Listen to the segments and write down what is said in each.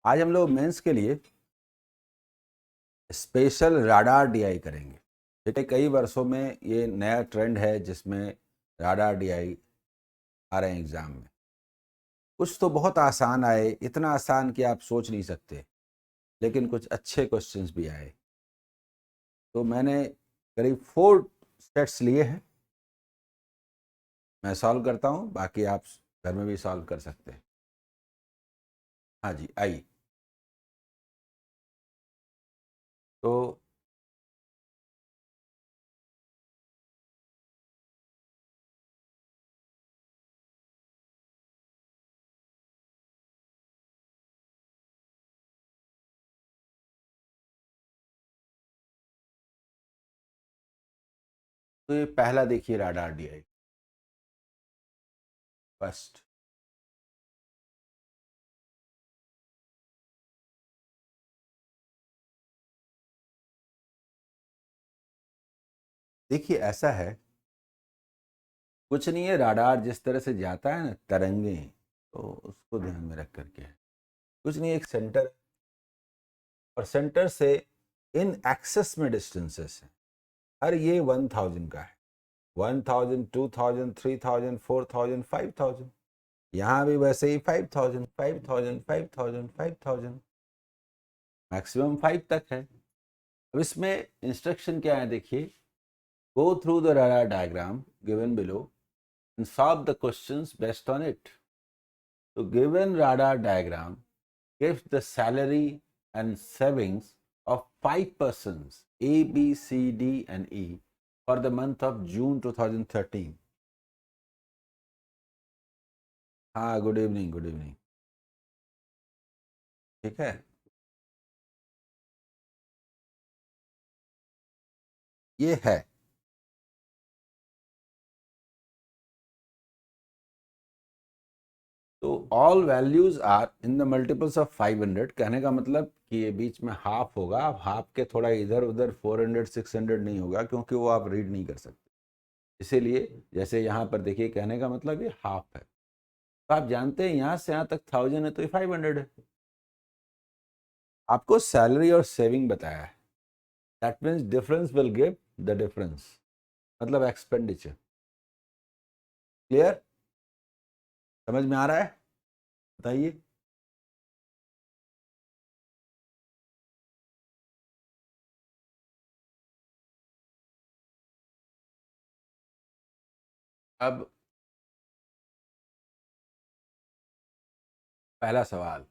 आज हम लोग मेंस के लिए स्पेशल राडार डीआई करेंगे। बेटे कई वर्षों में ये नया ट्रेंड है जिसमें राडार डीआई आ रहे हैं एग्ज़ाम में। कुछ तो बहुत आसान आए, इतना आसान कि आप सोच नहीं सकते, लेकिन कुछ अच्छे क्वेश्चंस भी आए। तो मैंने करीब 4 सेट्स लिए हैं, मैं सॉल्व करता हूँ, बाकी आप घर में भी सॉल्व कर सकते हैं। हाँ जी, आइए। तो ये पहला देखिए राडार डीआई फर्स्ट। देखिए ऐसा है, कुछ नहीं है, राडार जिस तरह से जाता है ना तरंगे, तो उसको ध्यान में रख करके है। कुछ नहीं, एक सेंटर और सेंटर से इन एक्सेस में डिस्टेंसेस है। हर ये 1000 का है, 1000, 2000, 3000, 4000, 5000। यहाँ भी वैसे ही 5000, 5000, 5000, 5000, मैक्सिमम 5 तक है। अब इसमें इंस्ट्रक्शन क्या है देखिए, go through the radar diagram given below and solve the questions based on it. So given radar diagram gives the salary and savings of 5 persons A, B, C, D and E for the month of June 2013. हाँ, good evening, good evening. ठीक है, ये है। तो all values are in the multiples of 500। कहने का मतलब कि ये बीच में हाफ होगा। अब हाफ के थोड़ा इधर उधर 400 600 नहीं होगा, क्योंकि वो आप रीड नहीं कर सकते। इसीलिए जैसे यहाँ पर देखिए, कहने का मतलब ये हाफ है। तो आप जानते हैं यहाँ से यहाँ तक 1000 है, तो ये 500 है। आपको सैलरी और सेविंग बताया है, that means difference will give the difference, मतलब एक्सपेंडिचर। क्लियर? समझ में आ रहा है? बताइए। अब पहला सवाल,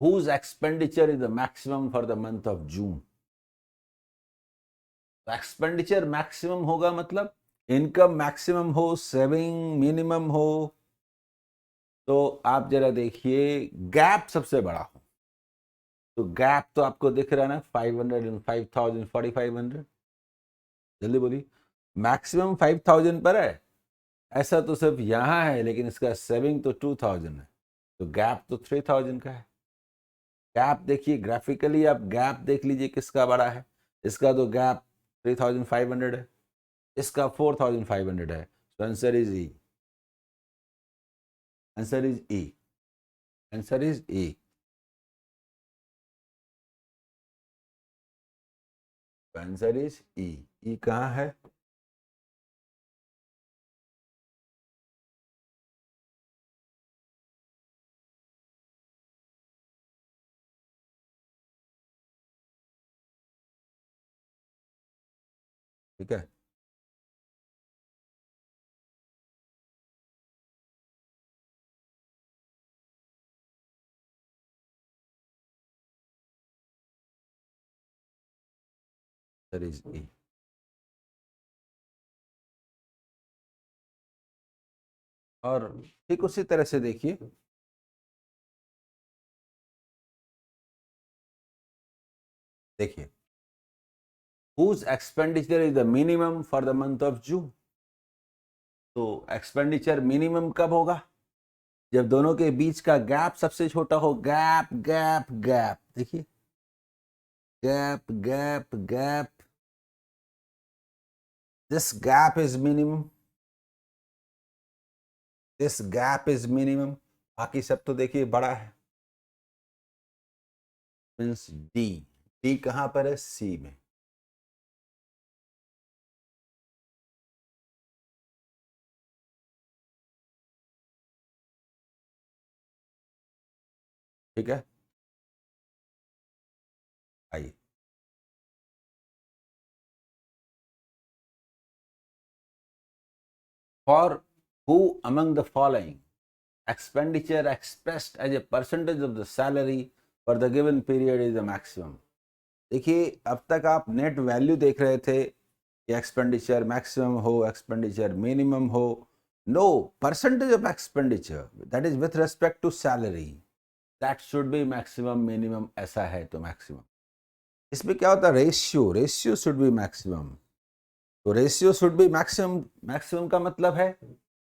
whose expenditure is the maximum for the month of June? तो एक्सपेंडिचर मैक्सिमम होगा मतलब इनकम मैक्सिमम हो, सेविंग मिनिमम हो। तो आप जरा देखिए, गैप सबसे बड़ा हो। तो गैप तो आपको दिख रहा है ना, 500 एंड 5000, 4500। जल्दी बोलिए। मैक्सिमम 5000 पर है, ऐसा तो सिर्फ यहाँ है, लेकिन इसका सेविंग तो 2000 है, तो गैप तो 3000 का है। गैप देखिए, ग्राफिकली आप गैप देख लीजिए किसका बड़ा है। इसका तो गैप 3500 है, इसका 4500 है। तो answer is E. Answer is E. Answer is E. Answer is E. E कहाँ है? ठीक है, आंसर इज ई। और ठीक उसी तरह से देखिए, देखिए whose expenditure is the minimum for the month of June? तो एक्सपेंडिचर मिनिमम कब होगा? जब दोनों के बीच का गैप सबसे छोटा हो। गैप गैप गैप, देखिए, gap gap gap, this gap is minimum, this gap is minimum. बाकी सब तो देखिए बड़ा है। Means D. डी कहां पर है? सी में। ठीक है, आइए। For who among the following expenditure expressed as a percentage of the salary for the given period is the maximum। देखिए, अब तक आप नेट वैल्यू देख रहे थे कि एक्सपेंडिचर मैक्सिमम हो, एक्सपेंडिचर मिनिमम हो। No, percentage of expenditure that is with respect to salary, that should be maximum, minimum ऐसा है तो मैक्सिमम। इसमें क्या होता है? Ratio, ratio should be maximum. तो ratio should be maximum. Maximum का मतलब है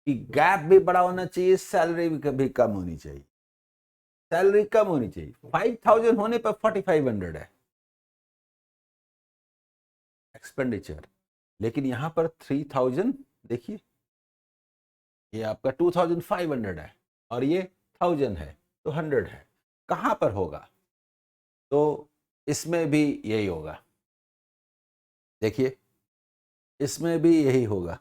कि गैप भी बड़ा होना चाहिए, सैलरी भी कम होनी चाहिए। सैलरी कम होनी चाहिए। 5000 होने पर 4500 है एक्सपेंडिचर, लेकिन यहां पर 3000, देखिए ये आपका 2500 है और ये 1000 है तो 100 है। कहां पर होगा? तो इसमें भी यही होगा। देखिए, इसमें भी यही होगा।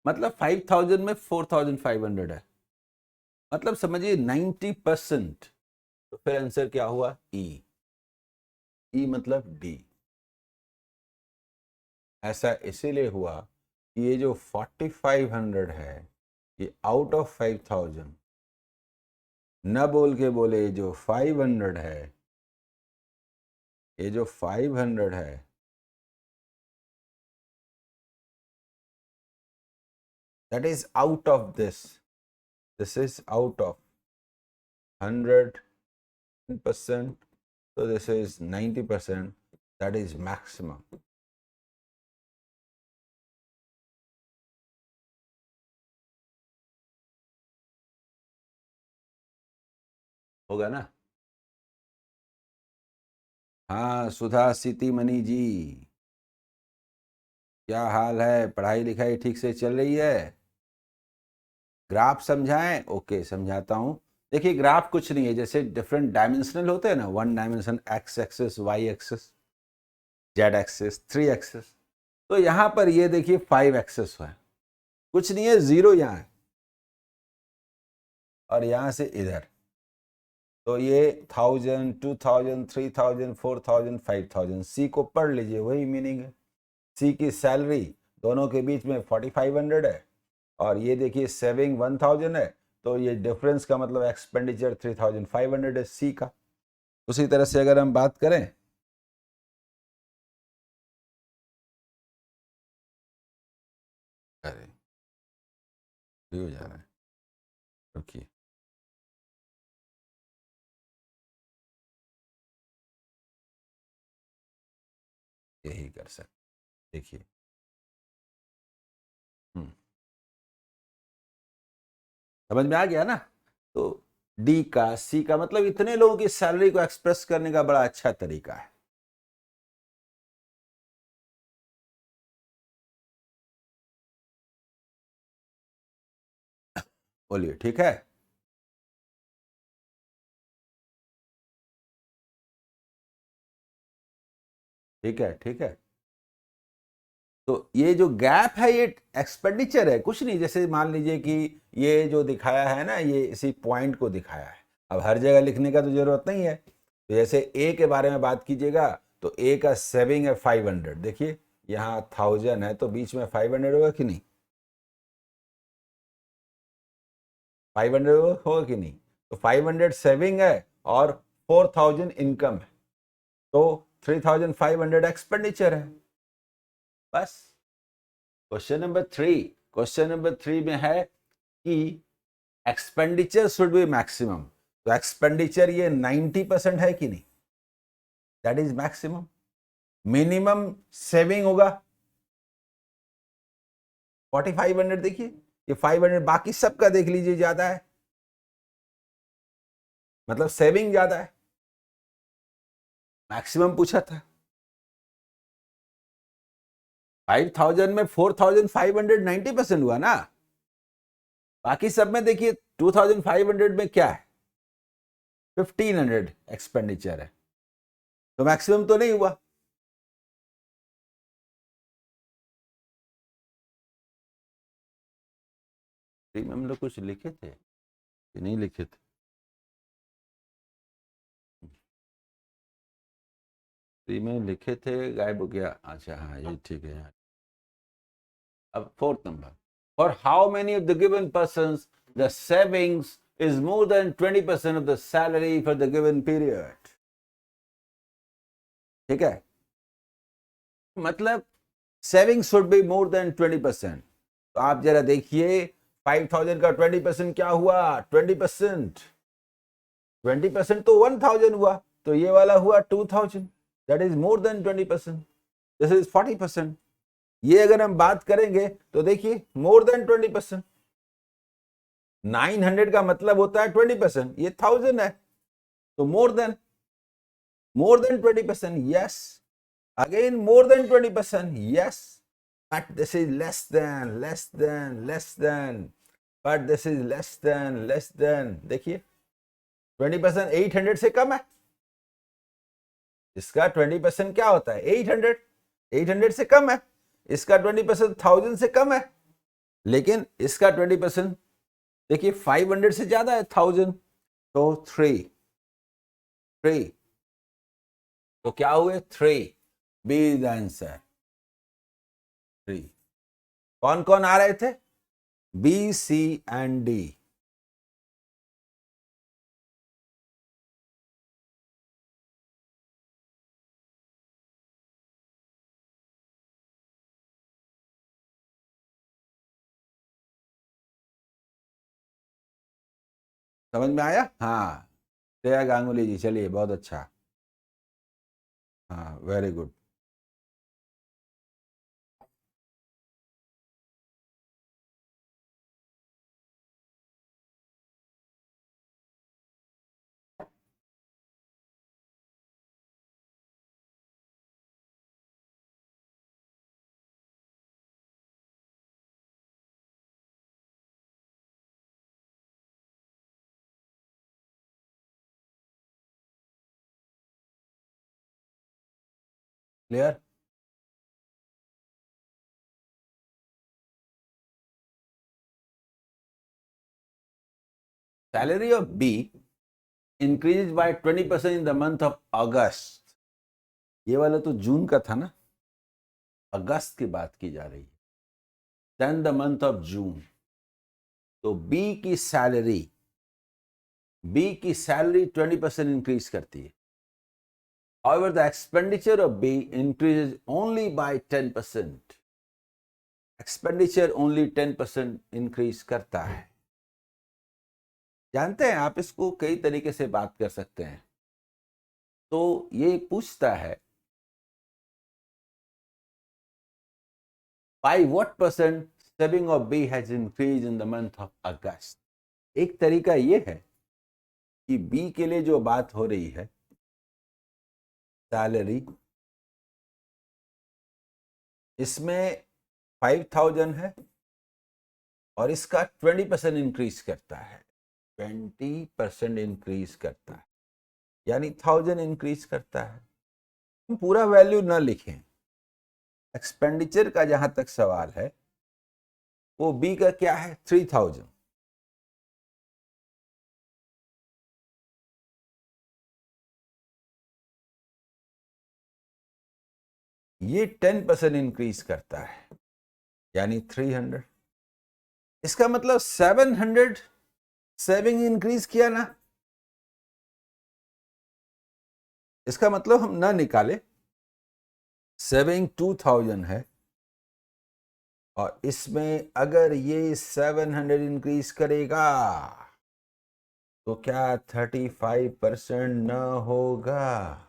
मतलब 5000 में 4500 है, मतलब समझिए 90%। तो फिर आंसर क्या हुआ? ई। ई मतलब डी। ऐसा इसीलिए हुआ कि ये जो 4500 है ये आउट ऑफ 5000, न बोल के बोले जो 500 है, ये जो 500 है that is out of this, this is out of 100%, so this is 90%, that is maximum। होगा ना? हाँ, सुधा सिटी मनी जी, क्या हाल है? पढ़ाई लिखाई ठीक से चल रही है? ग्राफ समझाएं? ओके, समझाता हूं। देखिए, ग्राफ कुछ नहीं है, जैसे डिफरेंट डायमेंशनल होते हैं ना, 1 dimension, X axis, Y axis, Z axis, 3 axis. तो यहां पर ये देखिए 5 एक्सिस है, कुछ नहीं है, 0 यहां है और यहां से इधर। तो ये 1000, 2000, 3000, 4000, 5000, सी को पढ़ लीजिए, वही मीनिंग है। सी की सैलरी दोनों के बीच में 4500 है और ये देखिए सेविंग 1000 है, तो ये डिफरेंस का मतलब एक्सपेंडिचर 3500 है सी का। उसी तरह से अगर हम बात करें, अरे हो जा रहा है, रुकिए, यही कर सकते, देखिए। समझ में आ गया ना? तो डी का, सी का मतलब इतने लोगों की सैलरी को एक्सप्रेस करने का बड़ा अच्छा तरीका है। बोलिए, ठीक है? ठीक है, ठीक है। तो ये जो गैप है ये एक्सपेंडिचर है, कुछ नहीं। जैसे मान लीजिए कि ये जो दिखाया है ना, ये इसी पॉइंट को दिखाया है। अब हर जगह लिखने का तो जरूरत नहीं है। तो जैसे ए के बारे में बात कीजिएगा तो ए का सेविंग है 500, देखिए यहाँ 1000 है तो बीच में 500 होगा कि नहीं? 500 होगा कि नहीं? तो 500 सेविंग है और 4000 इनकम है, तो 3500 एक्सपेंडिचर है। बस। क्वेश्चन नंबर 3 में है कि एक्सपेंडिचर शुड बी मैक्सिमम। तो एक्सपेंडिचर ये 90% है कि नहीं? That is maximum. Minimum saving होगा 4500, देखिए ये 500 बाकी सबका देख लीजिए ज्यादा है, मतलब सेविंग ज्यादा है। मैक्सिमम पूछा था। 5000 में 4500 90% हुआ ना। बाकी सब में देखिए 2500 में क्या है? 1500 एक्सपेंडिचर है, तो मैक्सिमम तो नहीं हुआ। में हम लोग कुछ लिखे थे कि नहीं लिखे थे? में लिखे थे, गायब हो गया। अच्छा हाँ, ये ठीक है यार। अब 4th number, for how many of the given persons the savings is more than 20% of the salary for the given period। ठीक है, मतलब saving should be more than 20%। तो आप जरा देखिए 5000 का 20% क्या हुआ? 20%, 20% तो 1000 हुआ, तो ये वाला हुआ 2000, that is more than 20%, this is 40%। ये अगर हम बात करेंगे तो देखिए मोर देन 20%, 900 का मतलब होता है 20%, ये 1000 है, तो more than 20%, yes, again more than 20%, yes, but this is less than, but this is less than। देखिए 20% 800 से कम है, इसका 20% क्या होता है? 800 से कम है, इसका 20% 1000 से कम है, लेकिन इसका 20% देखिए 500 से ज्यादा है 1000, तो 3, तो क्या हुए? 3, बी इज द आंसर, 3। कौन कौन आ रहे थे? B, C and D. समझ में आया? हाँ, श्रेया गांगुली जी, चलिए बहुत अच्छा, हाँ very good. Clear? Salary of be increase by 20% in the month of अगस्त। ये वाला तो जून का था ना, अगस्त की बात की जा रही है, then the month of June. तो बी की सैलरी 20% इंक्रीज करती है। However, the expenditure of B increases only by 10%। Expenditure only 10% increase करता है। जानते हैं आप, इसको कई तरीके से बात कर सकते हैं। तो ये पूछता है by what percent saving of B has increased in the month of August। एक तरीका ये है कि B के लिए जो बात हो रही है, सैलरी, इसमें 5000 है और इसका 20% इंक्रीज करता है, 20% इंक्रीज करता है, यानी 1000 इंक्रीज करता है। हम पूरा वैल्यू न लिखें, एक्सपेंडिचर का जहां तक सवाल है वो बी का क्या है? 3000। ये 10% इंक्रीज करता है, यानी 300। इसका मतलब 700 सेविंग इंक्रीज किया ना, इसका मतलब हम ना निकाले, सेविंग 2000 है और इसमें अगर ये 700 इंक्रीज करेगा तो क्या 35% न होगा?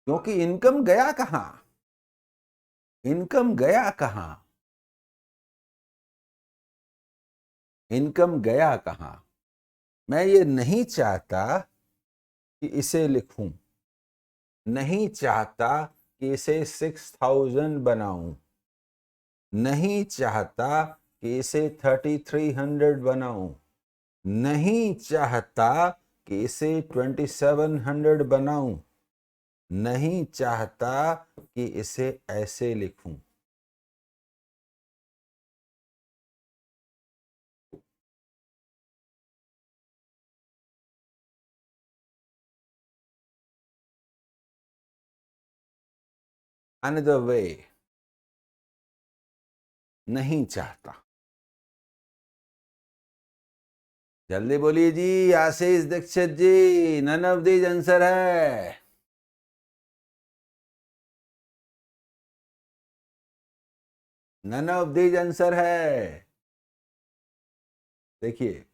क्योंकि इनकम गया कहां? इनकम गया कहां? इनकम गया कहां? मैं ये नहीं चाहता कि इसे लिखूं, नहीं चाहता कि इसे 6000 बनाऊं, नहीं चाहता कि इसे 3300 बनाऊं, नहीं चाहता कि इसे 2700 बनाऊं, नहीं चाहता कि इसे ऐसे लिखूं। Another way, नहीं चाहता। जल्दी बोलिए जी, आशीष दीक्षित जी, नन ऑफ दीज आंसर है। नन ऑफ दीज आंसर है। देखिए,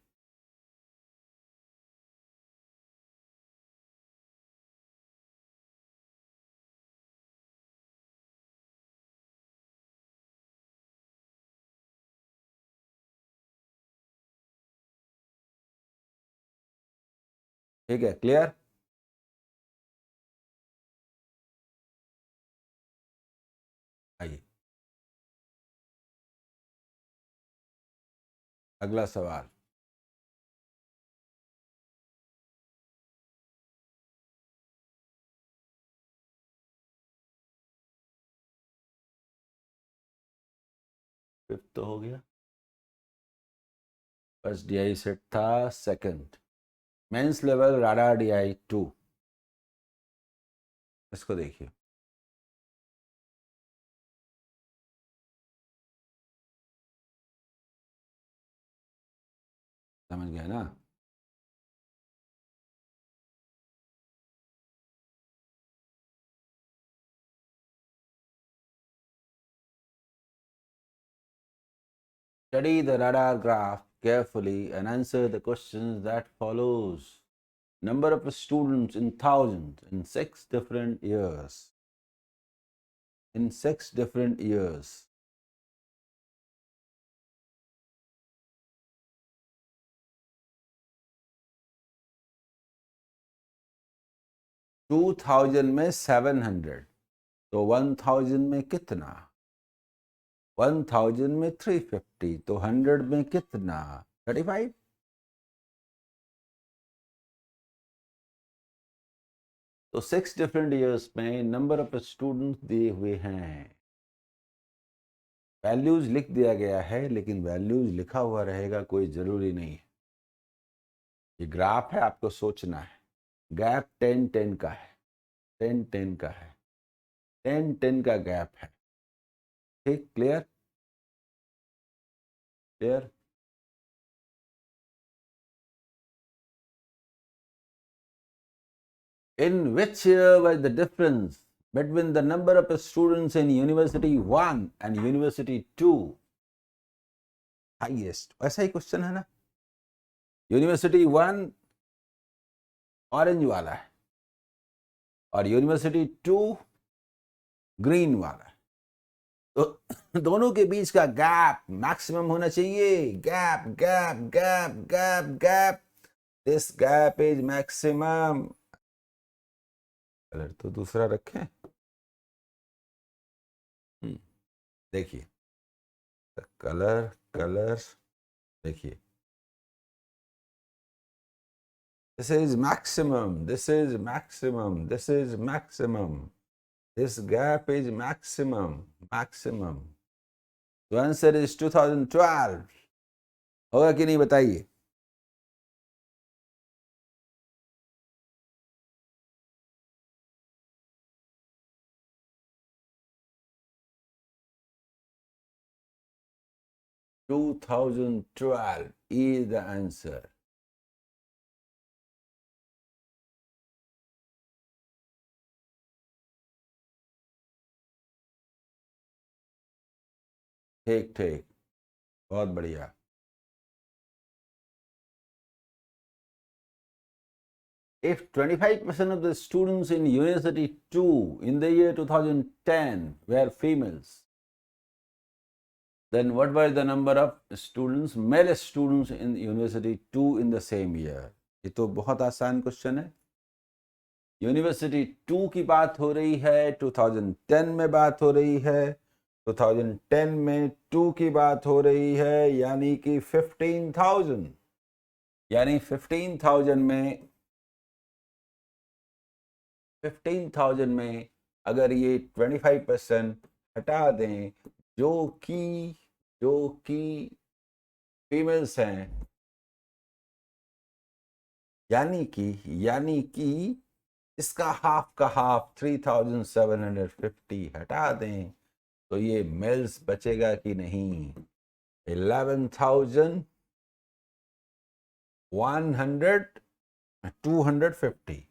ठीक है, क्लियर। आइए अगला सवाल। फिफ्थ तो हो गया, फर्स्ट डीआई सेट था, second mains level radar DI 2। इसको देखिए, समझ गया ना। Study the radar graph carefully and answer the questions that follows. Number of students in thousands in 6 different years. In 6 different years. Two thousand में 700, तो 1000 में कितना? 1000 में 350, तो 100 में कितना? 35। तो 6 डिफरेंट ईयर्स में नंबर ऑफ स्टूडेंट्स दिए हुए हैं, वैल्यूज लिख दिया गया है, लेकिन वैल्यूज लिखा हुआ रहेगा कोई जरूरी नहीं है। ये ग्राफ है, आपको सोचना है। गैप 10-10 का है, 10-10 का है, 10-10 का गैप है। ठीक, clear clear. In which year was the difference between the number of students in University 1 and University 2 highest? ऐसा ही क्वेश्चन है ना। यूनिवर्सिटी 1 ऑरेंज वाला है और यूनिवर्सिटी 2 ग्रीन वाला है, तो दोनों के बीच का गैप मैक्सिमम होना चाहिए। Gap gap gap gap gap, this gap is maximum. Colour तो दूसरा रखें। देखिए, कलर कलर, देखिए, this is maximum, this is maximum, this is maximum, this gap is maximum. The answer is 2012। होगा कि नहीं बताइए। $2012 is the answer। ठीक ठीक, बहुत बढ़िया। If 25% of the students in University 2 in the year 2010 were females, then what was the number of students, male students in University 2 in the same year? ये तो बहुत आसान क्वेश्चन है। यूनिवर्सिटी 2 की बात हो रही है, 2010 में बात हो रही है, 2010 में 2 की बात हो रही है, यानी कि 15,000, यानी 15,000 में अगर ये 25% हटा दें, जो कि फीमेल्स हैं, यानी कि इसका हाफ का हाफ 3,750 हटा दें, तो ये मेल्स बचेगा कि नहीं? 11,250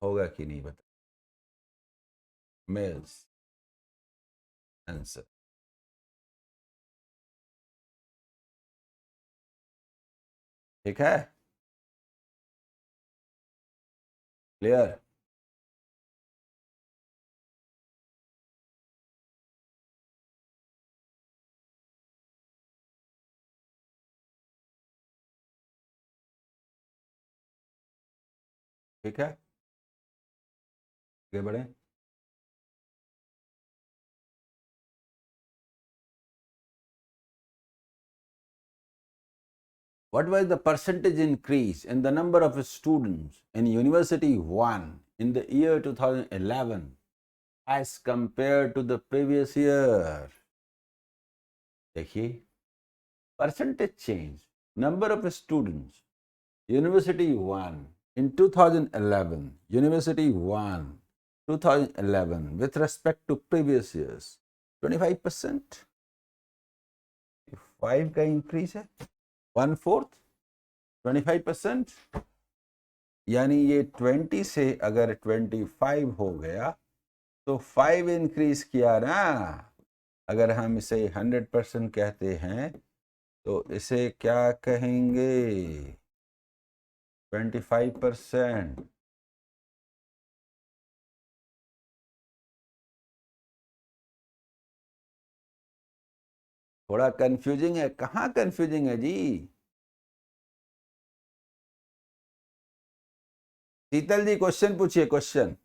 होगा कि नहीं, बता मेल्स आंसर। ठीक है, क्लियर? ठीक है, आगे बढ़े। What was the percentage increase in the number of students in University 1 in the year 2011 as compared to the previous year? देखिए, percentage change, number of students, University 1 in 2011, University 1, 2011 with respect to previous years, 25%, 5 का increase है, 1/4, 25%, यानी ये 20 से अगर 25 हो गया तो 5 इंक्रीज किया ना। अगर हम इसे 100% कहते हैं तो इसे क्या कहेंगे? 25%। थोड़ा कंफ्यूजिंग है। कहाँ कंफ्यूजिंग है जी? शीतल जी क्वेश्चन पूछिए, क्वेश्चन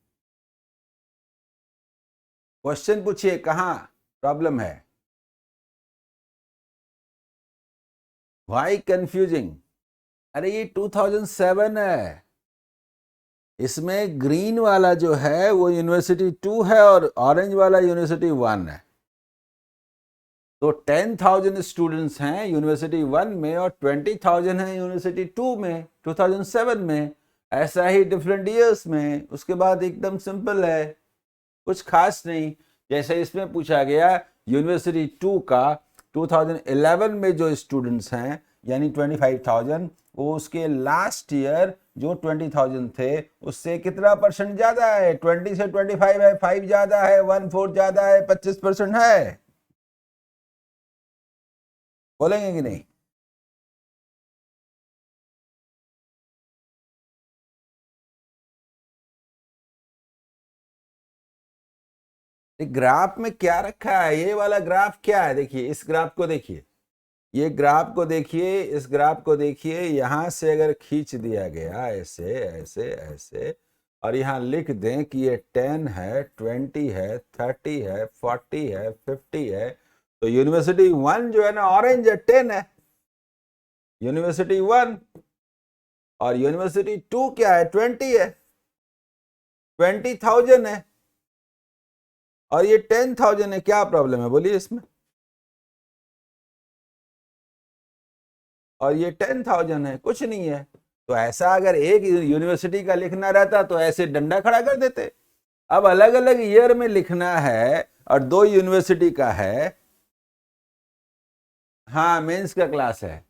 पूछिए, कहाँ प्रॉब्लम है? Why confusing? अरे ये 2007 है, इसमें ग्रीन वाला जो है वो यूनिवर्सिटी 2 है और ऑरेंज वाला यूनिवर्सिटी 1 है। तो 10,000 स्टूडेंट्स हैं यूनिवर्सिटी 1 में और 20,000 हैं यूनिवर्सिटी 2 में 2007 में। ऐसा ही डिफरेंट ईयर्स में। उसके बाद एकदम सिंपल है, कुछ खास नहीं। जैसे इसमें पूछा गया यूनिवर्सिटी 2 का 2011 में जो स्टूडेंट्स हैं यानी 25,000, वो उसके लास्ट ईयर जो 20,000 थे उससे कितना परसेंट ज्यादा है? 20 से 25 है, 5 ज्यादा है, 1/4 ज्यादा है, 25% है। बोलेंगे कि नहीं? ग्राफ में क्या रखा है? ये वाला ग्राफ क्या है? देखिए, इस ग्राफ को देखिए, ये ग्राफ को देखिए, इस ग्राफ को देखिए। यहां से अगर खींच दिया गया ऐसे ऐसे ऐसे और यहां लिख दें कि ये 10 है, 20 है, 30 है, 40 है, 50 है, तो यूनिवर्सिटी 1 जो है ना ऑरेंज है, 10 है यूनिवर्सिटी 1, और यूनिवर्सिटी 2 क्या है? 20 है, 20,000 है, और ये 10,000 है। क्या प्रॉब्लम है बोलिए इसमें? और ये 10,000 है, कुछ नहीं है। तो ऐसा अगर एक यूनिवर्सिटी का लिखना रहता तो ऐसे डंडा खड़ा कर देते। अब अलग अलग ईयर में लिखना है और 2 यूनिवर्सिटी का है। हाँ, मेंस का क्लास है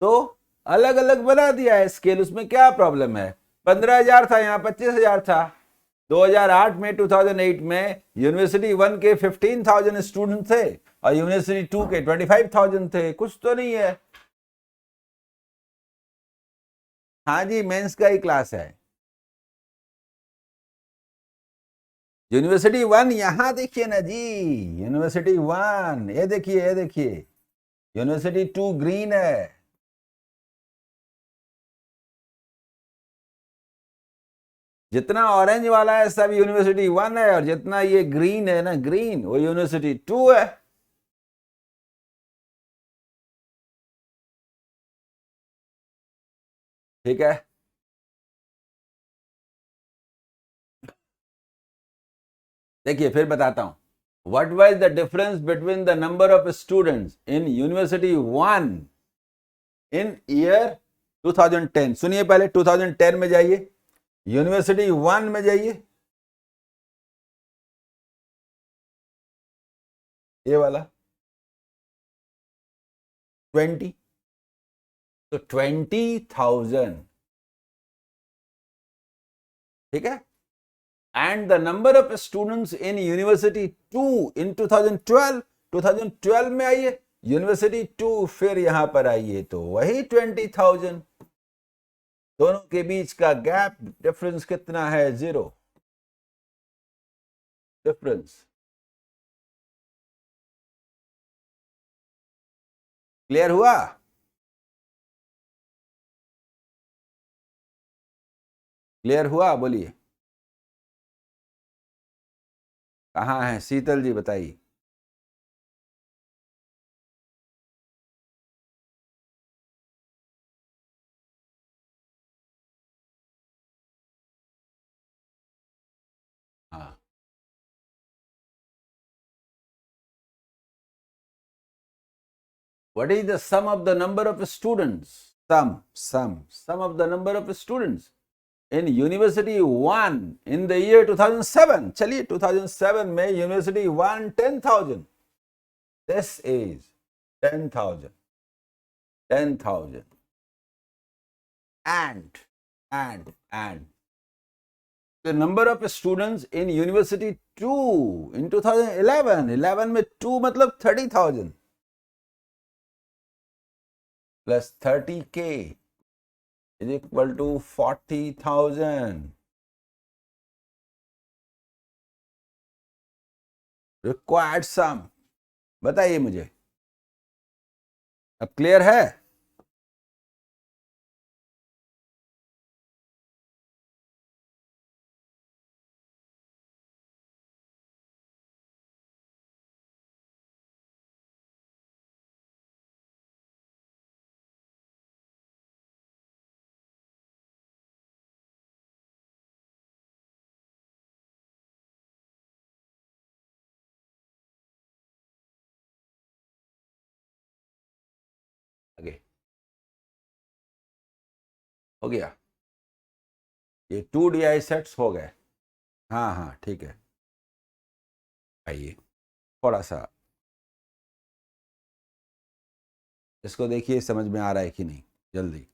तो अलग अलग बना दिया है स्केल। उसमें क्या प्रॉब्लम है? 15,000 था, यहाँ 25,000 था। 2008 में 2008 में यूनिवर्सिटी 1 के 15,000 स्टूडेंट थे और यूनिवर्सिटी 2 के 25,000 थे। कुछ तो नहीं है। हाँ जी, मेंस का ही क्लास है। यूनिवर्सिटी 1 यहां देखिए ना जी, यूनिवर्सिटी 1 ये देखिए, ये देखिए। यूनिवर्सिटी 2 ग्रीन है। जितना ऑरेंज वाला है सब यूनिवर्सिटी 1 है, और जितना ये ग्रीन है ना, ग्रीन, वो यूनिवर्सिटी 2 है। ठीक है, देखिए फिर बताता हूं। What was the difference between the number of students in university 1 in year 2010? सुनिए, पहले 2010 में जाइए, यूनिवर्सिटी 1 में जाइए, ये वाला 20, तो 20,000। ठीक है, and the number of students in university 2 in 2012, 2012 में आइए, यूनिवर्सिटी 2, फिर यहां पर आइए तो वही 20,000। दोनों के बीच का गैप डिफरेंस कितना है? 0 डिफरेंस। क्लियर हुआ? क्लियर हुआ? बोलिए, कहाँ है शीतल जी, बताइए। हाँ, what is the sum of the number of students? Sum of the number of students in university 1 in the year 2007. चलिए 2007 में university 1 10,000, this is 10,000 and the number of students in university 2 in 2011, 11 में 2 मतलब 30,000 plus 30K is equal to 40,000. Required sum, बताइए मुझे, अब clear है? आगे हो गया, ये 2DI सेट्स हो गए। हाँ हाँ ठीक है, आइए थोड़ा सा इसको देखिए, समझ में आ रहा है कि नहीं, जल्दी।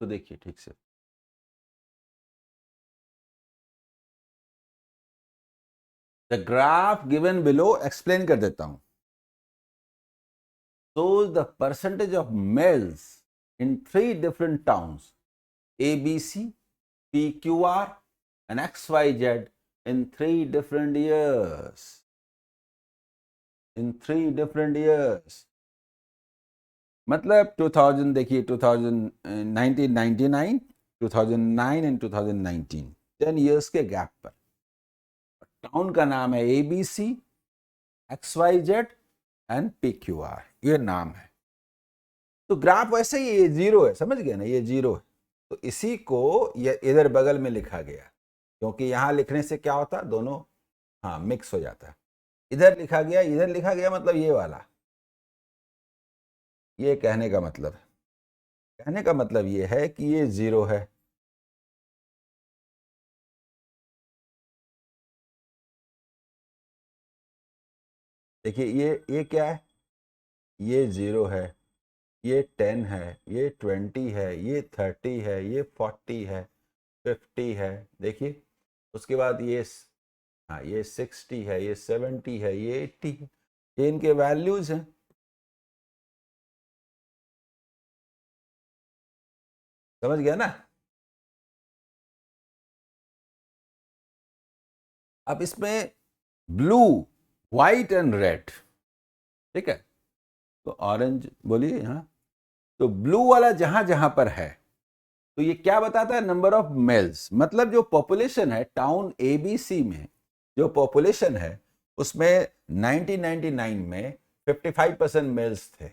तो देखिए ठीक से, the graph given below, explain कर देता हूं। shows the percentage of males in 3 different towns, ABC, PQR and XYZ in 3 different years. In 3 different years, मतलब 2000, देखिए 2000, 1999, 2009 एंड 2019, 10 years के गैप पर। टाउन का नाम है ABC, XYZ एंड PQR, ये नाम है। तो ग्राफ वैसे ही, ये 0 है, समझ गए ना, ये 0 है। तो इसी को ये इधर बगल में लिखा गया, क्योंकि यहां लिखने से क्या होता है, दोनों हाँ मिक्स हो जाता है। इधर लिखा गया, इधर लिखा गया, मतलब ये वाला। ये कहने का मतलब है, कहने का मतलब ये है कि ये 0 है। देखिए ये क्या है, ये 0 है, ये 10 है, ये 20 है, ये 30 है, ये 40 है, 50 है। देखिए उसके बाद ये हाँ ये 60 है, ये 70 है, ये 80 है, ये इनके वैल्यूज हैं। समझ गया ना? अब इसमें ब्लू, व्हाइट एंड रेड, ठीक है, तो ऑरेंज बोलिए यहाँ, तो ब्लू वाला जहां जहां पर है तो ये क्या बताता है, नंबर ऑफ मेल्स, मतलब जो पॉपुलेशन है टाउन एबीसी में, जो पॉपुलेशन है उसमें 1999 में 55% मेल्स थे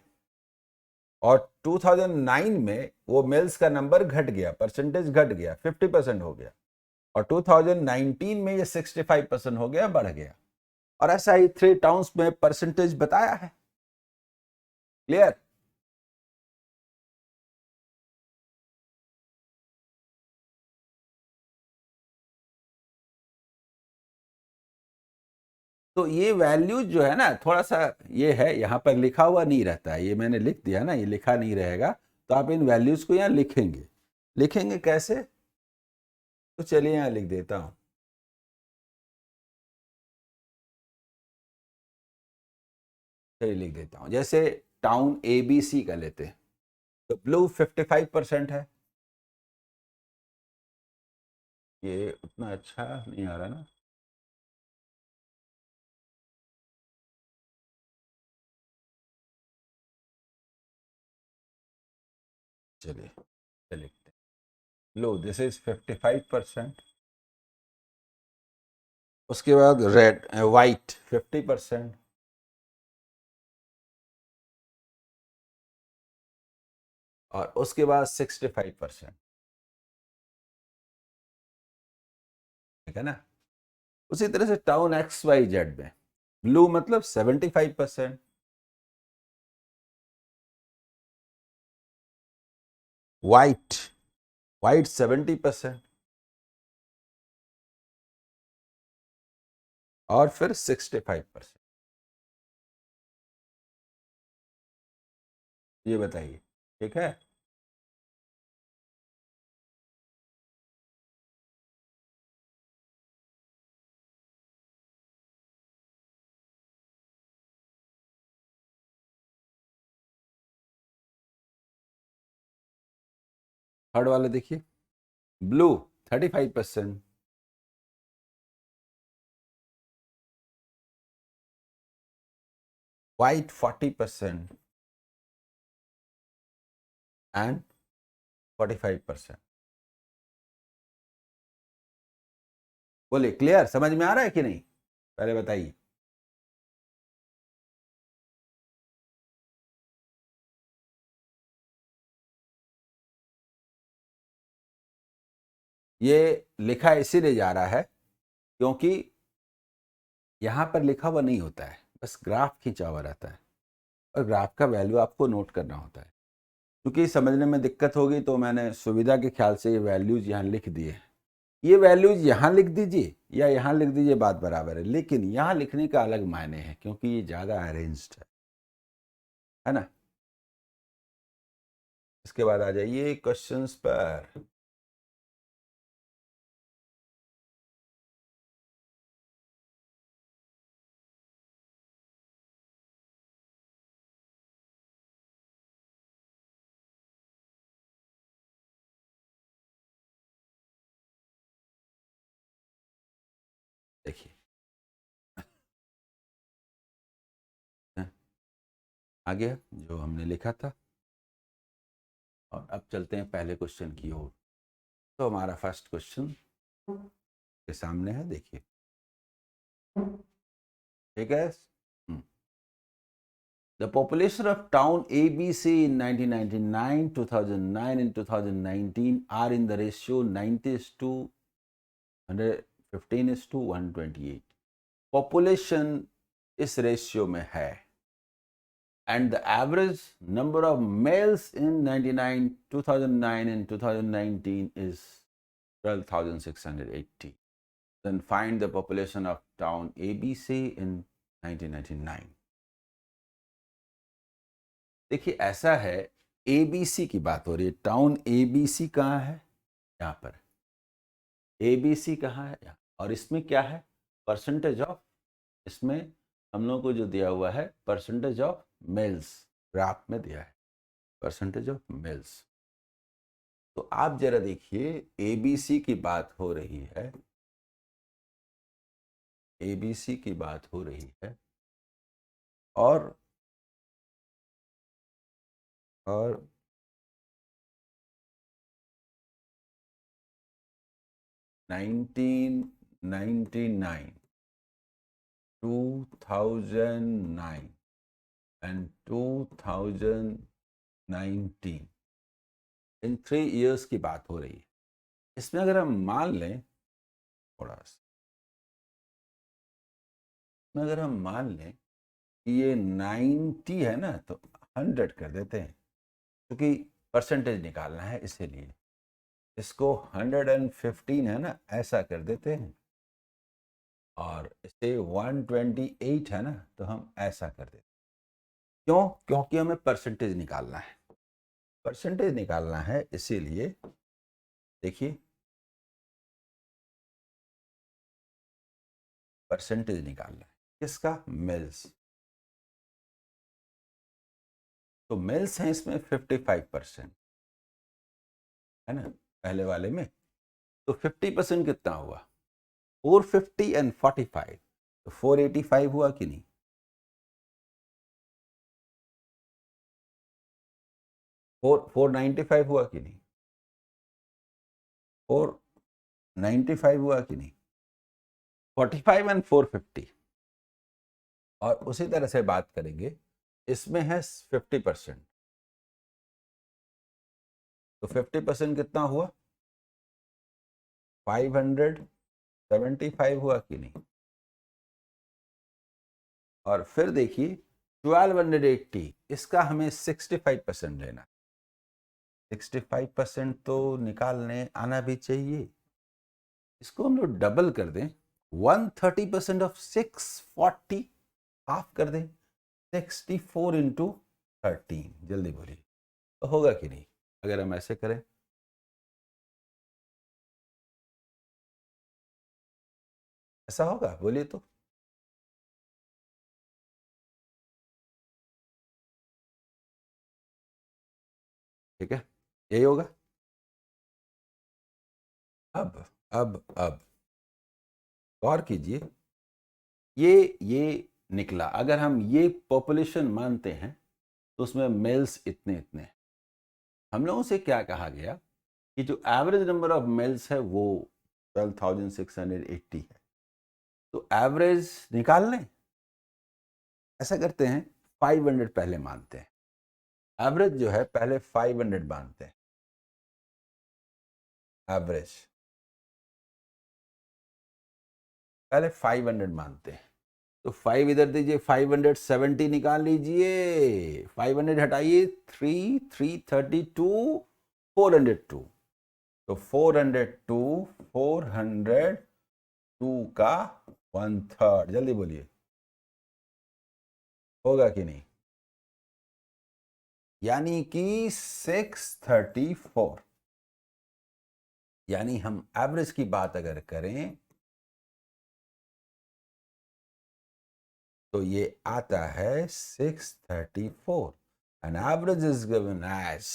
और 2009 में वो मेल्स का नंबर घट गया, परसेंटेज घट गया, 50% हो गया और 2019 में ये 65% हो गया, बढ़ गया। और ऐसा ही 3 टाउन्स में परसेंटेज बताया है। क्लियर? तो ये वैल्यूज जो है ना, थोड़ा सा ये है, यहाँ पर लिखा हुआ नहीं रहता है, ये मैंने लिख दिया ना, ये लिखा नहीं रहेगा, तो आप इन वैल्यूज को यहाँ लिखेंगे। लिखेंगे कैसे? तो चलिए यहाँ लिख देता हूँ। चलिए लिख देता हूँ, जैसे टाउन ABC का लेते हैं, तो ब्लू 55% है। ये उतना अच्छा नहीं आ रहा ना, चलिए लिखते हैं, ब्लू दिस इज 55%। उसके बाद रेड, वाइट 50%, और उसके बाद 65%, ठीक है ना। उसी तरह से टाउन XYZ में ब्लू मतलब 75%, व्हाइट, व्हाइट 70%, और फिर 65%। ये बताइए, ठीक है। थर्ड वाले देखिए, ब्लू 35%, व्हाइट 40% एंड 45%। बोलिए, क्लियर, समझ में आ रहा है कि नहीं, पहले बताइए। ये लिखा इसीलिए जा रहा है क्योंकि यहाँ पर लिखा हुआ नहीं होता है, बस ग्राफ खींचा हुआ रहता है और ग्राफ का वैल्यू आपको नोट करना होता है। क्योंकि समझने में दिक्कत होगी तो मैंने सुविधा के ख्याल से ये वैल्यूज यहाँ लिख दिए। ये वैल्यूज यहाँ लिख दीजिए या यहाँ लिख दीजिए, बात बराबर है, लेकिन यहाँ लिखने का अलग मायने है क्योंकि ये ज़्यादा अरेंज्ड है ना। इसके बाद आ जाइए क्वेश्चंस पर। देखिए, आ गया जो हमने लिखा था, और अब चलते हैं पहले क्वेश्चन की ओर। तो हमारा फर्स्ट क्वेश्चन के सामने है, देखिए, ठीक है। The population of town ABC in 1999, 2009 and 2019 are in the ratio 90 is to 115 is to 128. Population इस रेशियो में है and the average number of males in 99, 2009 and 2019 is 12,680. Then find the population of town ABC in 1999. देखिए, ऐसा है, ABC की बात हो रही है, टाउन एबीसी कहाँ है, यहाँ पर एबीसी कहाँ है, यहाँ, और इसमें क्या है, परसेंटेज ऑफ, इसमें हम लोग को जो दिया हुआ है परसेंटेज ऑफ मेल्स, ग्राफ में दिया है परसेंटेज ऑफ मेल्स। तो आप जरा देखिए, एबीसी की बात हो रही है, ABC की बात हो रही है और 1999, 2009 and 2019, इन 3 years की बात हो रही है। इसमें अगर हम मान लें थोड़ा सा, इसमें अगर हम मान लें कि ये 90 है ना, तो 100 कर देते हैं, क्योंकि परसेंटेज निकालना है इसीलिए। इसको 115 है ना, ऐसा कर देते हैं, और इसे 128 है ना, तो हम ऐसा कर देते हैं। क्यों? क्योंकि हमें परसेंटेज निकालना है, परसेंटेज निकालना है, इसीलिए देखिए परसेंटेज निकालना है किसका? मिल्स। तो मिल्स है इसमें 55%, है ना, पहले वाले में। तो 50% कितना हुआ? 450 एंड 45, तो 485 हुआ कि नहीं? फोर 495 हुआ कि नहीं? 495 हुआ कि नहीं? 45 एंड 450। और उसी तरह से बात करेंगे, इसमें है 50%, तो 50% कितना हुआ? 575 हुआ कि नहीं? और फिर देखिए 1280, इसका हमें 65% लेना। 65% तो निकालने आना भी चाहिए। इसको हम लोग डबल कर दें, 130% ऑफ 640 हाफ कर दें, 64 इंटू 13। जल्दी बोलिए, तो होगा कि नहीं अगर हम ऐसे करें? ऐसा होगा? बोलिए तो। ठीक है, यही होगा। अब गौर कीजिए, ये निकला। अगर हम ये पॉपुलेशन मानते हैं तो उसमें मेल्स इतने इतने हैं। हम लोगों से क्या कहा गया कि जो एवरेज नंबर ऑफ मेल्स है वो 12,680 है। तो एवरेज निकाल लें। ऐसा करते हैं, 500 पहले मानते हैं। एवरेज जो है पहले 500 मानते हैं, एवरेज पहले 500 मानते हैं। तो 5 इधर दीजिए, 570 निकाल लीजिए। 500 हटाइए, 3 332 402। तो 402 402 का 1/3। जल्दी बोलिए, होगा कि नहीं? यानी कि 634। यानी हम एवरेज की बात अगर करें तो ये आता है 634। An average is given as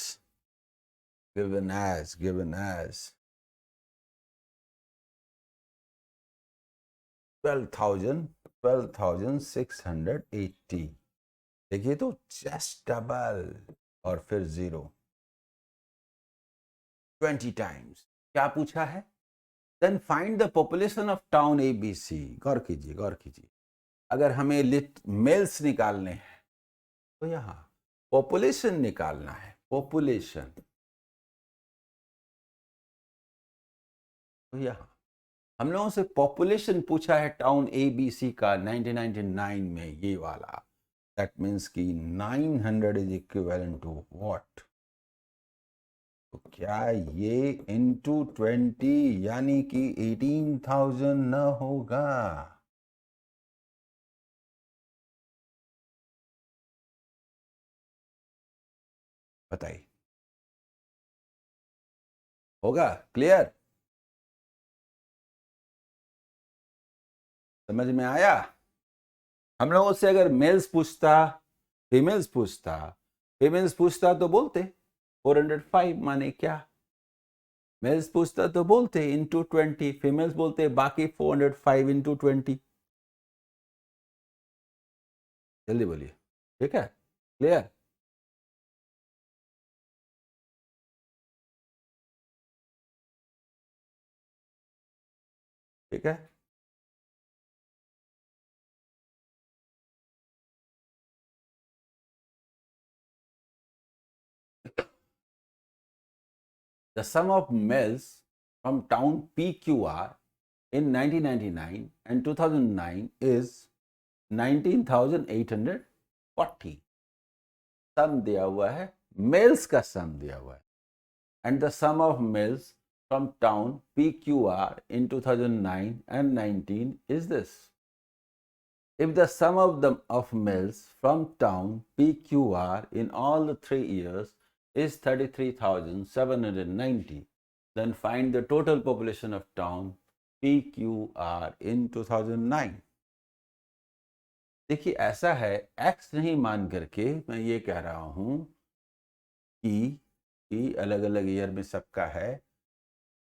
12,680। देखिए तो जस्ट डबल, और फिर 0, 20 टाइम्स। क्या पूछा है? Then find the population of town ABC। गौर कीजिए, गौर कीजिए। अगर हमें मेल्स निकालने हैं तो यहां पॉपुलेशन निकालना है, पॉपुलेशन। तो यहां हम लोगों से पॉपुलेशन पूछा है टाउन ABC का 1999 में, ये वाला। दैट मीन्स कि 900 इज इक्विवेलेंट टू व्हाट? तो क्या ये इंटू 20 यानी कि 18,000 न होगा? बताइए, होगा? क्लियर? समझ में आया? हम लोगों से अगर मेल्स पूछता, फीमेल्स पूछता, फीमेल्स पूछता तो बोलते 405 माने क्या। मेल्स पूछता तो बोलते इंटू 20, फीमेल्स बोलते बाकी 405 इंटू 20। जल्दी बोलिए। ठीक है, क्लियर? ठीक है, the sum of males from town PQR in 1999 and 2009 is 19,840. सम दिया हुआ है, मेल्स का सम दिया हुआ है, and the sum of males from town PQR in 2009 and 19 is this. If the sum of males from town PQR in all the 3 years is 33,790, then find the total population of town PQR in 2009. देखिए ऐसा है, x नहीं मान करके मैं ये कह रहा हूं कि अलग अलग ईयर में सबका है,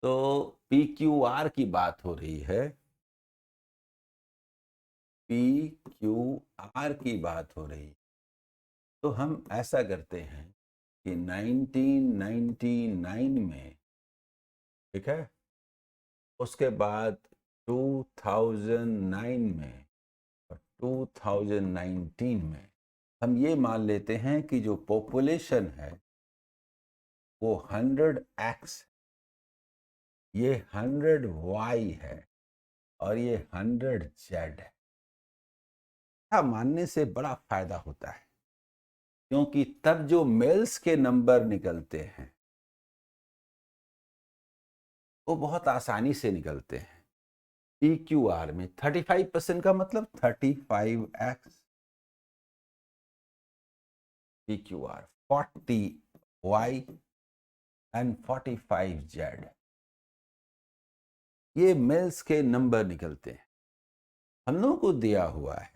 तो PQR की बात हो रही है, PQR की बात हो रही है। तो हम ऐसा करते हैं कि 1999 में, ठीक है, उसके बाद 2009 में और 2019 में हम ये मान लेते हैं कि जो पॉपुलेशन है वो 100x, ये 100y है और ये 100z है। मानने से बड़ा फायदा होता है, क्योंकि तब जो मेल्स के नंबर निकलते हैं वो बहुत आसानी से निकलते हैं। PQR में 35% का मतलब 35x, PQR 40y and 45z, ये मेल्स के नंबर निकलते हैं। हम लोगों को दिया हुआ है,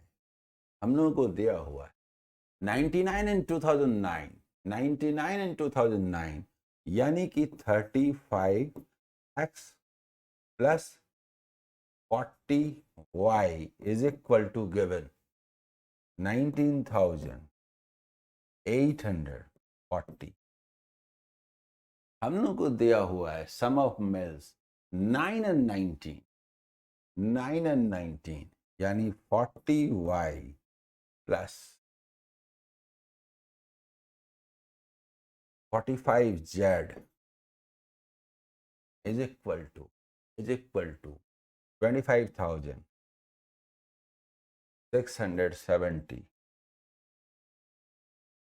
99 इन 2009, 99 इन 2009 यानी कि 35x plus 40y is equal to given 19,840। हम लोग को दिया हुआ है sum of males 9 and 19, 9 and 19 यानी 40y plus 45z is equal to 25,670,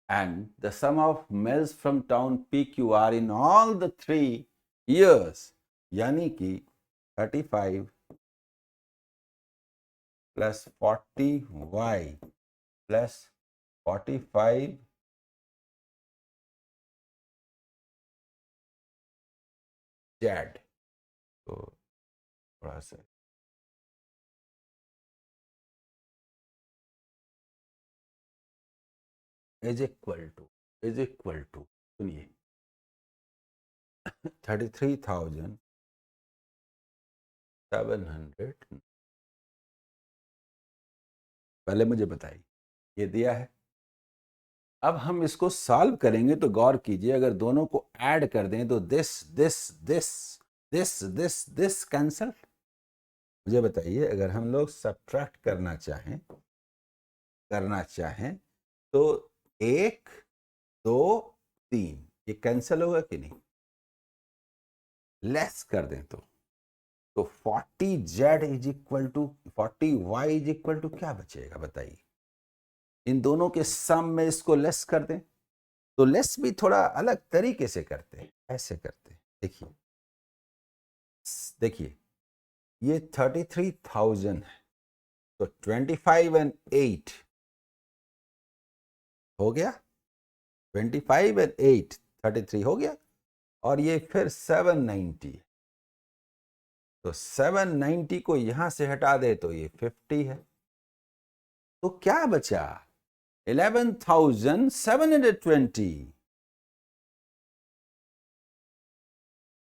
and the sum of males from town PQR in all the 3 years यानी कि 35 plus 40y plus 45 z, तो थोड़ा सा इज इक्वल टू सुनिए 33,700। पहले मुझे बताइए, ये दिया है। अब हम इसको सॉल्व करेंगे तो गौर कीजिए, अगर दोनों को ऐड कर दें तो this this this this this this cancel. मुझे बताइए, अगर हम लोग सब्ट्रैक्ट करना चाहें तो 1 2 3 ये कैंसल होगा कि नहीं? लेस कर दें तो 40z is equal to 40y is equal to क्या बचेगा बताइए? इन दोनों के सम में इसको लेस कर दें तो लेस भी थोड़ा अलग तरीके से करते हैं, ऐसे करते हैं। देखिए ये 33,000 है, तो 25 एंड 8 हो गया, 25 एंड 8 33 हो गया, और ये फिर 790, तो 790 को यहां से हटा दे तो ये 50 है। तो क्या बचा? 11,720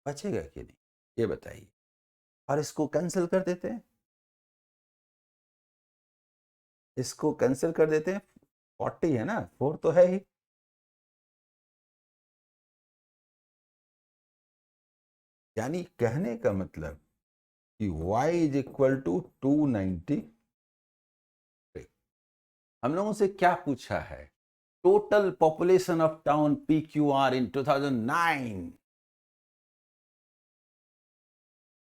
बचेगा कि नहीं, ये बताइए। और इसको कैंसिल कर देते हैं, इसको कैंसिल कर देते हैं, 40 है ना, 4 तो है ही। यानी कहने का मतलब कि y इज इक्वल टू 290। हम लोगों से क्या पूछा है? Total population of town PQR in 2009,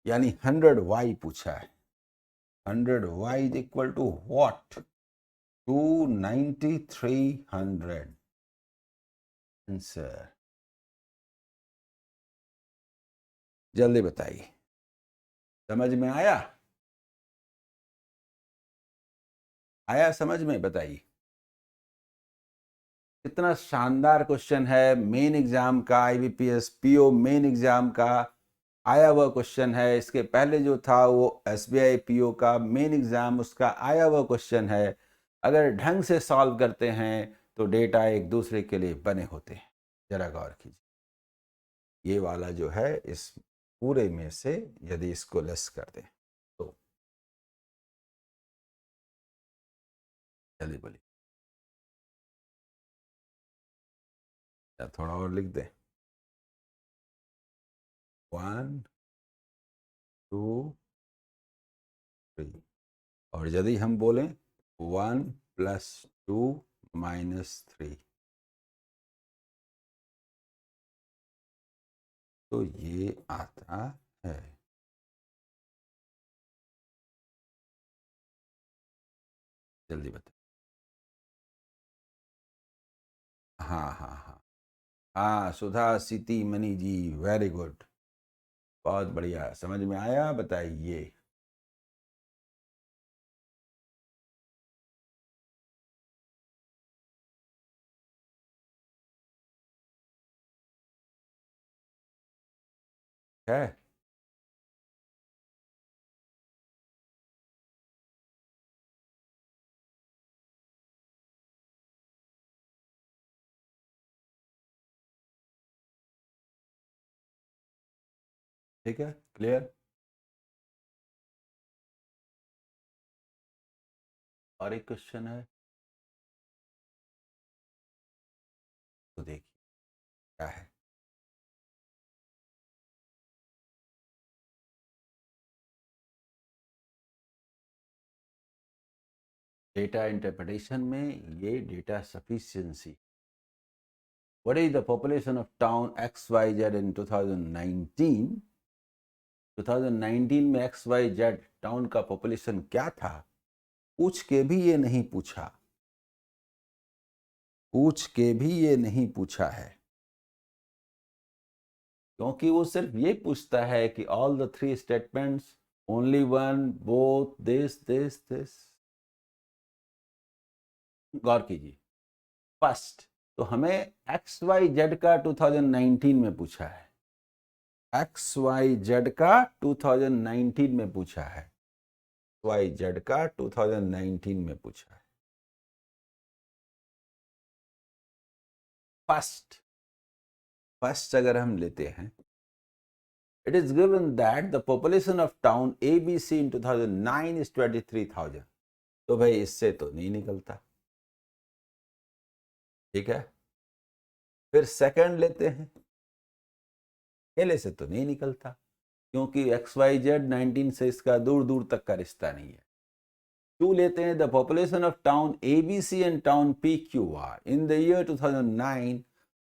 यानी 100y पूछा है। 100y is equal to what? 290, 300 answer. जल्दी बताइए, समझ में आया? आया समझ में? बताइए। कितना शानदार क्वेश्चन है, मेन एग्जाम का, IBPS PO मेन एग्जाम का आया हुआ क्वेश्चन है। इसके पहले जो था वो SBI PO का मेन एग्जाम, उसका आया हुआ क्वेश्चन है। अगर ढंग से सॉल्व करते हैं तो डेटा एक दूसरे के लिए बने होते हैं। जरा गौर कीजिए, ये वाला जो है इस पूरे में से यदि इसको लेस कर दें तो, जल्दी बोलिए, या थोड़ा और लिख दें? 1 2 3, और यदि हम बोलें 1 + 2 - 3, तो ये आता है। जल्दी बताइए। हाँ हाँ हाँ हाँ, सुधा सिटी मनी जी, वेरी गुड, बहुत बढ़िया, समझ में आया। बताइए। है ठीक है, क्लियर। और एक क्वेश्चन है, तो देखिए क्या है। डेटा इंटरप्रिटेशन में ये data sufficiency, what is the population of town XYZ इन 2019? 2019 में XYZ टाउन का पॉपुलेशन क्या था, पूछ के भी ये नहीं पूछा, पूछ के भी ये नहीं पूछा है, क्योंकि वो सिर्फ ये पूछता है कि all the 3 statements, only one, both, this this this. गौर कीजिए, फर्स्ट तो हमें XYZ का 2019 में पूछा है, XYZ का 2019 में पूछा है, YZ का 2019 में पूछा है। फर्स्ट अगर हम लेते हैं, it is given that the population of town ABC in 2009 is 23,000, तो भाई इससे तो नहीं निकलता, ठीक है। फिर सेकंड लेते हैं, अकेले से तो नहीं निकलता, क्योंकि XYZ 19 से इसका दूर दूर तक का रिश्ता नहीं है। 2 लेते हैं, the population of town ABC and town PQR in the year 2009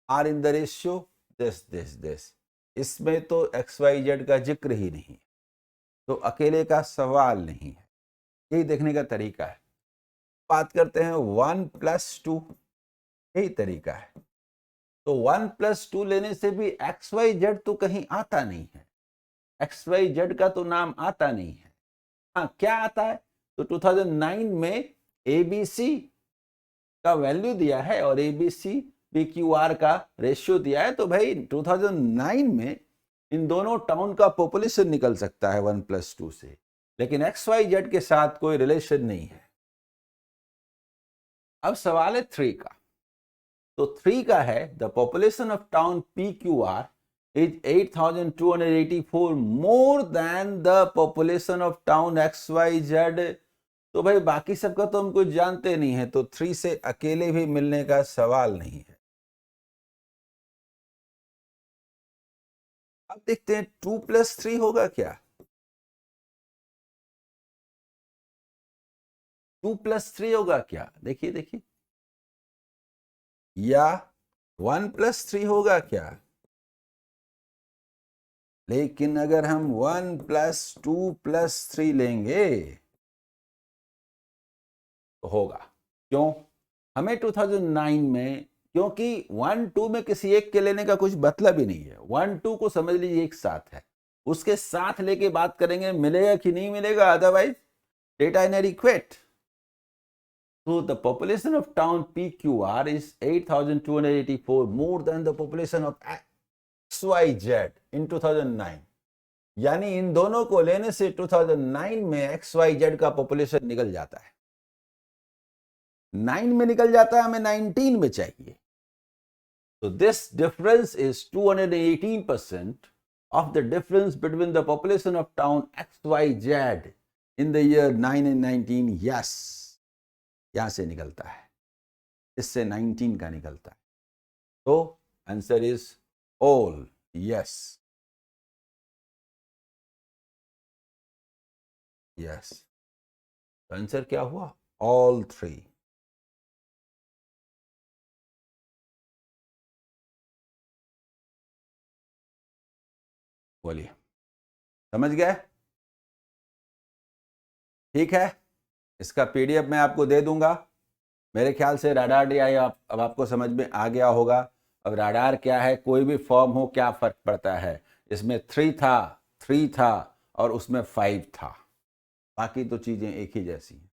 are in the ratio this this this. इसमें तो XYZ का जिक्र ही नहीं, तो अकेले का सवाल नहीं है। यही देखने का तरीका है। बात करते हैं 1 + 2, यही तरीका है। तो 1 + 2 लेने से भी XYZ तो कहीं आता नहीं है, XYZ का तो नाम आता नहीं है। हाँ, क्या आता है? तो 2009 में ABC का वैल्यू दिया है और ABC PQR का रेशियो दिया है, तो भाई 2009 में इन दोनों टाउन का पॉपुलेशन निकल सकता है 1 + 2 से, लेकिन XYZ के साथ कोई रिलेशन नहीं है। अब सवाल है 3 का, तो 3 का है the population of town PQR is 8,284 more than the population of town XYZ तो भाई बाकी सबका तो हम कुछ जानते नहीं है, तो 3 से अकेले भी मिलने का सवाल नहीं है। अब देखते हैं 2 + 3 होगा क्या? 2 + 3 होगा क्या? देखिए देखिए, या 1 + 3 होगा क्या? लेकिन अगर हम 1 + 2 + 3 लेंगे तो होगा। क्यों? हमें 2009 में, क्योंकि 1 2 में किसी एक के लेने का कुछ मतलब ही नहीं है। 1 2 को समझ लीजिए एक साथ है, उसके साथ लेके बात करेंगे मिलेगा कि नहीं मिलेगा, otherwise data इनएडिक्वेट। So the population of town PQR is 8,284, more than the population of XYZ in 2009। यानी इन दोनों को लेने से 2009 में XYZ का पॉपुलेशन निकल जाता है। 9 में निकल जाता है, हमें 19 में चाहिए। So this difference is 218% of the difference between the population of town XYZ in the year 9 and 19। Yes, यहां से निकलता है, इससे 19 का निकलता है। तो answer is all. Yes yes, answer क्या हुआ? ऑल 3। बोलिए, समझ गए? ठीक है, इसका पीडीएफ मैं आपको दे दूंगा। मेरे ख्याल से राडार डीआई अब आपको समझ में आ गया होगा। अब राडार क्या है, कोई भी फॉर्म हो, क्या फर्क पड़ता है? इसमें 3 था और उसमें 5 था, बाकी तो चीजें एक ही जैसी हैं।